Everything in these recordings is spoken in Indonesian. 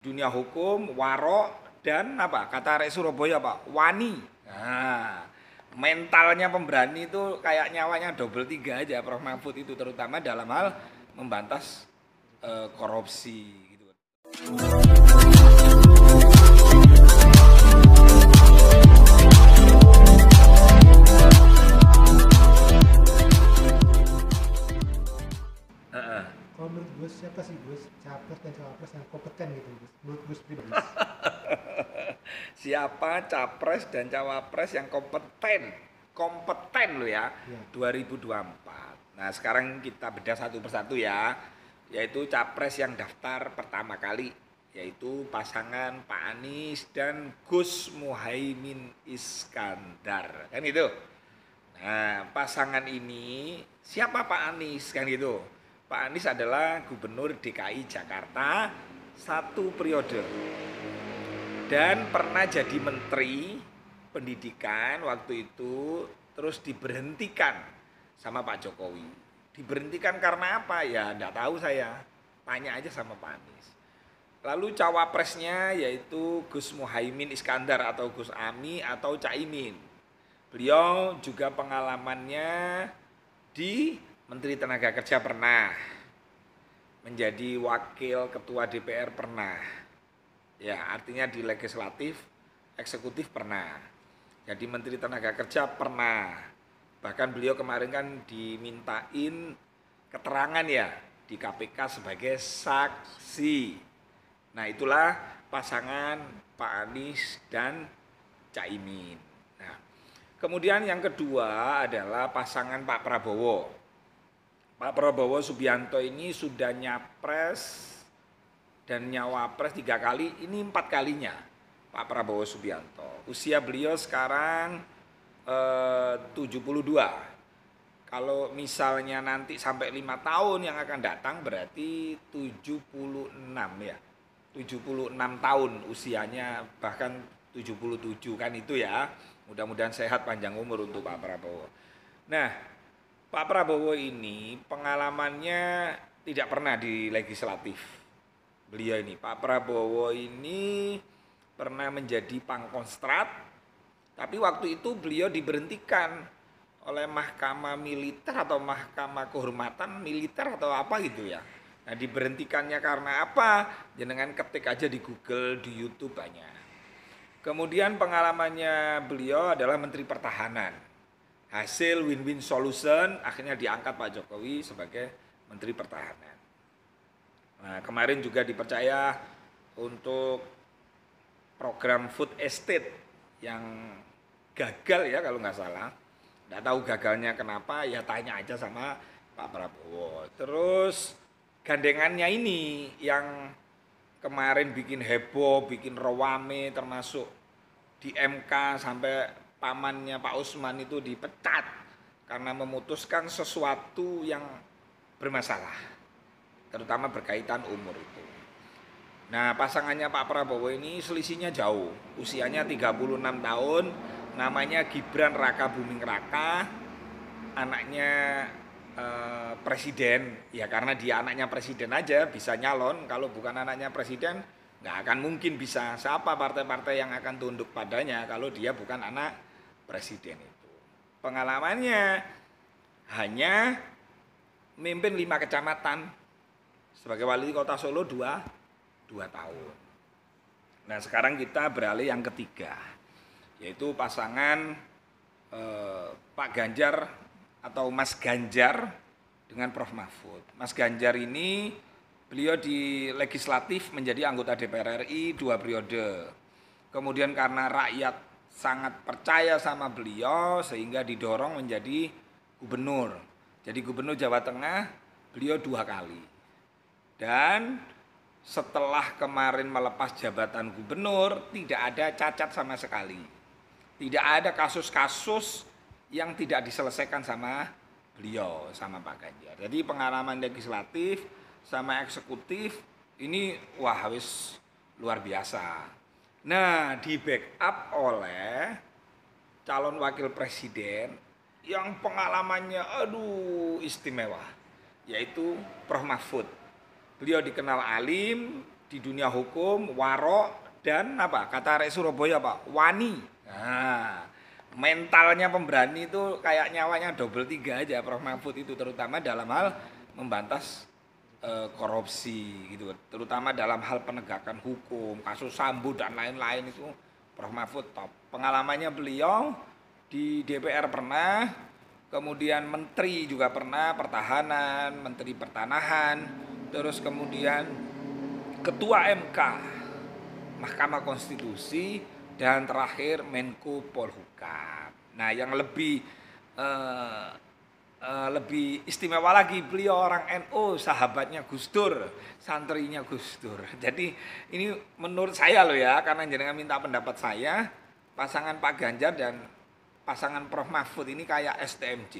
dunia hukum, warok, dan apa? Kata arek Surabaya apa? Wani. Nah, mentalnya pemberani itu kayak nyawanya double 3 aja Prof Mahfud itu, terutama dalam hal membantas korupsi gitu. Kalau menurut Gus, siapa sih Gus capres dan cawapres yang kompeten gitu Gus? Menurut Gus pribadi. Siapa capres dan cawapres yang kompeten? Kompeten lo ya, Ya. 2024. Nah, sekarang kita bedah satu persatu ya, yaitu capres yang daftar pertama kali, yaitu pasangan Pak Anies dan Gus Muhaimin Iskandar, kan gitu. Nah, pasangan ini siapa Pak Anies, kan gitu. Pak Anies adalah Gubernur DKI Jakarta 1 periode dan pernah jadi Menteri Pendidikan waktu itu, terus diberhentikan sama Pak Jokowi. Diberhentikan karena apa? Ya enggak tahu saya, tanya aja sama Pak Anies. Lalu cawapresnya yaitu Gus Muhaimin Iskandar atau Gus Ami atau Caimin. Beliau juga pengalamannya di Menteri Tenaga Kerja pernah, menjadi Wakil Ketua DPR pernah, ya artinya di legislatif, eksekutif pernah, jadi Menteri Tenaga Kerja pernah, bahkan beliau kemarin kan dimintain keterangan ya di KPK sebagai saksi. Nah itulah pasangan Pak Anies dan Caimin. Nah, kemudian yang kedua adalah pasangan Pak Prabowo. Pak Prabowo Subianto ini sudah nyapres dan nyawapres 3 kali, ini 4 kalinya Pak Prabowo Subianto. Usia beliau sekarang 72. Kalau misalnya nanti sampai 5 tahun yang akan datang berarti 76 ya. 76 tahun usianya, bahkan 77 kan itu ya. Mudah-mudahan sehat panjang umur untuk Pak Prabowo. Nah, Pak Prabowo ini pengalamannya tidak pernah di legislatif. Beliau ini, Pak Prabowo ini pernah menjadi Pangkostrat, tapi waktu itu beliau diberhentikan oleh Mahkamah Militer atau Mahkamah Kehormatan Militer atau apa gitu ya. Nah diberhentikannya karena apa? Jangan ketik aja di Google, di YouTube banyak. Kemudian pengalamannya beliau adalah Menteri Pertahanan. Hasil win-win solution, akhirnya diangkat Pak Jokowi sebagai Menteri Pertahanan. Nah, kemarin juga dipercaya untuk program food estate yang gagal ya kalau nggak salah. Nggak tahu gagalnya kenapa, ya tanya aja sama Pak Prabowo. Terus gandengannya ini yang kemarin bikin heboh, bikin rewame, termasuk di MK sampai pamannya Pak Usman itu dipecat karena memutuskan sesuatu yang bermasalah, terutama berkaitan umur itu. Nah, pasangannya Pak Prabowo ini selisihnya jauh, usianya 36 tahun, namanya Gibran Raka Buming Raka, anaknya presiden, ya karena dia anaknya presiden aja bisa nyalon, kalau bukan anaknya presiden nggak akan mungkin bisa. Siapa partai-partai yang akan tunduk padanya kalau dia bukan anak presiden itu. Pengalamannya hanya memimpin 5 kecamatan sebagai wali kota Solo 2 tahun. Nah sekarang kita beralih yang ketiga, yaitu pasangan Pak Ganjar atau Mas Ganjar dengan Prof Mahfud. Mas Ganjar ini beliau di legislatif menjadi anggota DPR RI 2 periode. Kemudian karena rakyat sangat percaya sama beliau sehingga didorong menjadi gubernur. Jadi gubernur Jawa Tengah beliau 2 kali. Dan setelah kemarin melepas jabatan gubernur tidak ada cacat sama sekali. Tidak ada kasus-kasus yang tidak diselesaikan sama beliau, sama Pak Ganjar. Jadi pengalaman legislatif sama eksekutif ini wah wis luar biasa. Nah, di backup oleh calon wakil presiden yang pengalamannya aduh istimewa, yaitu Prof Mahfud. Beliau dikenal alim, di dunia hukum, warok, dan apa? Kata arek Surabaya apa? Wani. Nah, mentalnya pemberani itu kayak nyawanya double 3 aja Prof Mahfud itu, terutama dalam hal membantas korupsi gitu, terutama dalam hal penegakan hukum, kasus Sambo dan lain-lain itu Prof Mahfud top. Pengalamannya beliau di DPR pernah, kemudian menteri juga pernah, pertahanan, menteri pertanahan, terus kemudian ketua MK, Mahkamah Konstitusi, dan terakhir Menko Polhukam. Nah, yang lebih istimewa lagi, beliau orang NU, sahabatnya Gus Dur, santrinya Gus Dur. Jadi ini menurut saya loh ya, karena jenengan minta pendapat saya, pasangan Pak Ganjar dan pasangan Prof Mahfud ini kayak STMJ.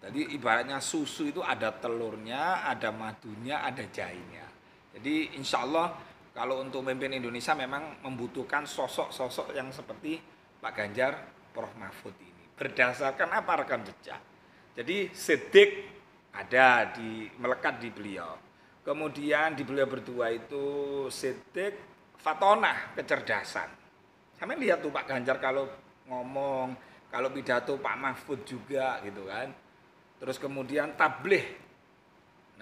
Jadi ibaratnya susu itu ada telurnya, ada madunya, ada jahenya. Jadi insya Allah kalau untuk memimpin Indonesia memang membutuhkan sosok-sosok yang seperti Pak Ganjar, Prof Mahfud ini. Berdasarkan apa rekam jejak? Jadi sidik ada melekat di beliau. Kemudian di beliau berdua itu sidik fatonah, kecerdasan. Sampai lihat tuh Pak Ganjar kalau ngomong, kalau pidato Pak Mahfud juga gitu kan. Terus kemudian tabligh.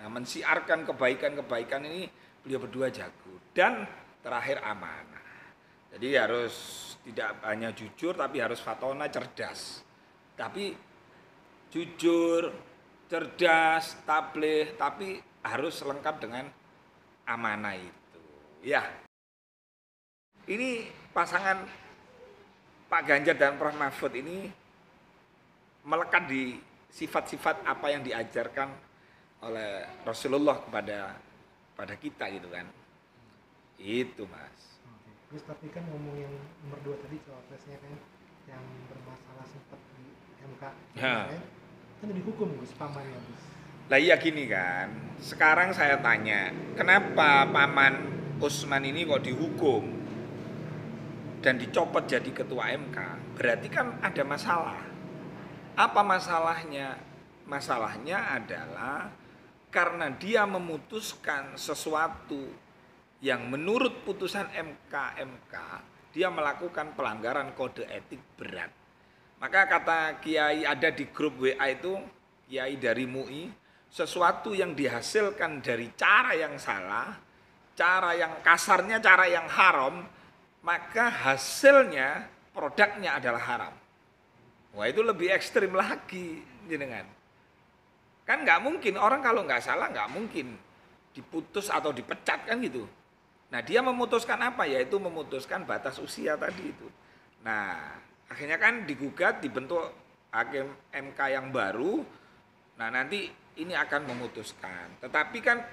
Nah, mensiarkan kebaikan-kebaikan ini beliau berdua jago. Dan terakhir amanah. Jadi harus tidak hanya jujur tapi harus fatonah, cerdas. Tapi jujur, cerdas, tabligh, tapi harus lengkap dengan amanah itu. Ya, ini pasangan Pak Ganjar dan Prof Mahfud ini melekat di sifat-sifat apa yang diajarkan oleh Rasulullah pada kita gitu kan. Itu Mas. Oke. Terus tapi kan ngomong yang nomor 2 tadi cawapresnya kan yang bermasalah sempat di MK kemarin, kan dihukum Gus pamannya Gus. Lah iya gini kan, sekarang saya tanya, kenapa paman Usman ini kok dihukum dan dicopot jadi ketua MK? Berarti kan ada masalah. Apa masalahnya? Masalahnya adalah karena dia memutuskan sesuatu yang menurut putusan MK, dia melakukan pelanggaran kode etik berat. Maka kata Kiai ada di grup WA itu, Kiai dari MUI, sesuatu yang dihasilkan dari cara yang salah, cara yang kasarnya, cara yang haram, maka hasilnya, produknya adalah haram. Wah itu lebih ekstrim lagi, jenengan. Kan nggak mungkin, orang kalau nggak salah nggak mungkin diputus atau dipecat kan gitu. Nah dia memutuskan apa? Yaitu memutuskan batas usia tadi itu. Nah akhirnya kan digugat, dibentuk hakim MK yang baru. Nah nanti ini akan memutuskan. Tetapi kan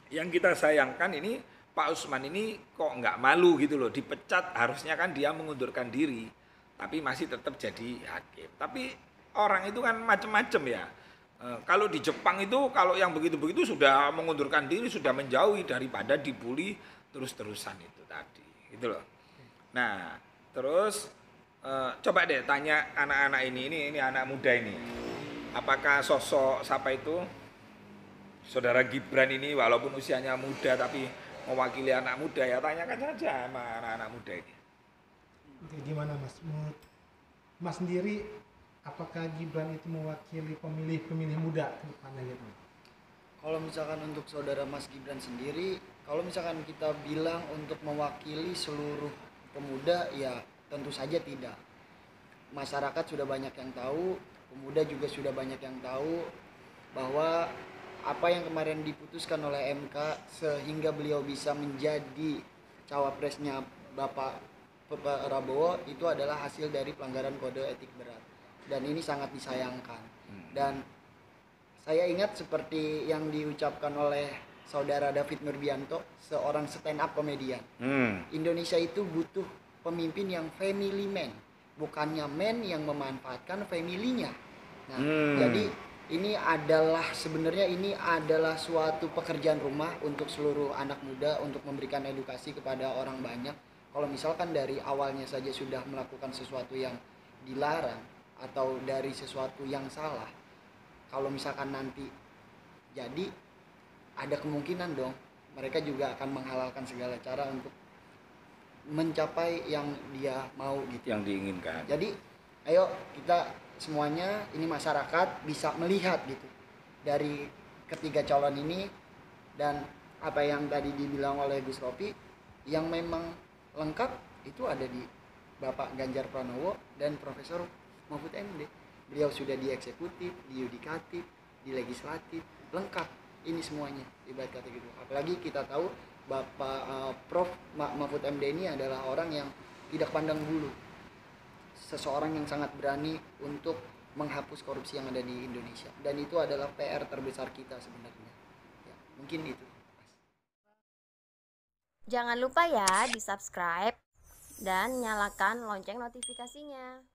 yang kita sayangkan ini Pak Usman ini kok nggak malu gitu loh, dipecat, harusnya kan dia mengundurkan diri, tapi masih tetap jadi hakim. Tapi orang itu kan macam-macam ya. Kalau di Jepang itu kalau yang begitu-begitu sudah mengundurkan diri, sudah menjauhi daripada dibully terus-terusan itu tadi, gitu loh. Nah terus coba deh tanya anak-anak ini anak muda ini, apakah sosok siapa itu saudara Gibran ini walaupun usianya muda tapi mewakili anak muda, ya tanyakan saja sama anak-anak muda ini. Oke, gimana Mas? Menurut Mas sendiri, apakah Gibran itu mewakili pemilih muda ke depannya gitu? Kalau misalkan untuk saudara Mas Gibran sendiri, kalau misalkan kita bilang untuk mewakili seluruh pemuda, ya tentu saja tidak. Masyarakat sudah banyak yang tahu, pemuda juga sudah banyak yang tahu bahwa apa yang kemarin diputuskan oleh MK sehingga beliau bisa menjadi cawapresnya Bapak Prabowo itu adalah hasil dari pelanggaran kode etik berat, dan ini sangat disayangkan. Dan saya ingat seperti yang diucapkan oleh saudara David Nurbianto, seorang stand up komedian. Indonesia itu butuh pemimpin yang family man, bukannya man yang memanfaatkan family-nya. Nah, jadi ini adalah sebenarnya ini adalah suatu pekerjaan rumah untuk seluruh anak muda untuk memberikan edukasi kepada orang banyak. Kalau misalkan dari awalnya saja sudah melakukan sesuatu yang dilarang atau dari sesuatu yang salah, kalau misalkan nanti jadi ada kemungkinan dong mereka juga akan menghalalkan segala cara untuk mencapai yang dia mau gitu, yang diinginkan. jadi ayo kita semuanya ini masyarakat bisa melihat gitu dari ketiga calon ini, dan apa yang tadi dibilang oleh Gus Ropi yang memang lengkap itu ada di Bapak Ganjar Pranowo dan Profesor Mahfud MD. Beliau sudah di eksekutif, di yudikatif, di legislatif, lengkap ini semuanya ibarat kata gitu. Apalagi kita tahu Bapak Prof Mahfud MD ini adalah orang yang tidak pandang bulu, seseorang yang sangat berani untuk menghapus korupsi yang ada di Indonesia, dan itu adalah PR terbesar kita sebenarnya ya, mungkin itu. Jangan lupa ya di subscribe dan nyalakan lonceng notifikasinya.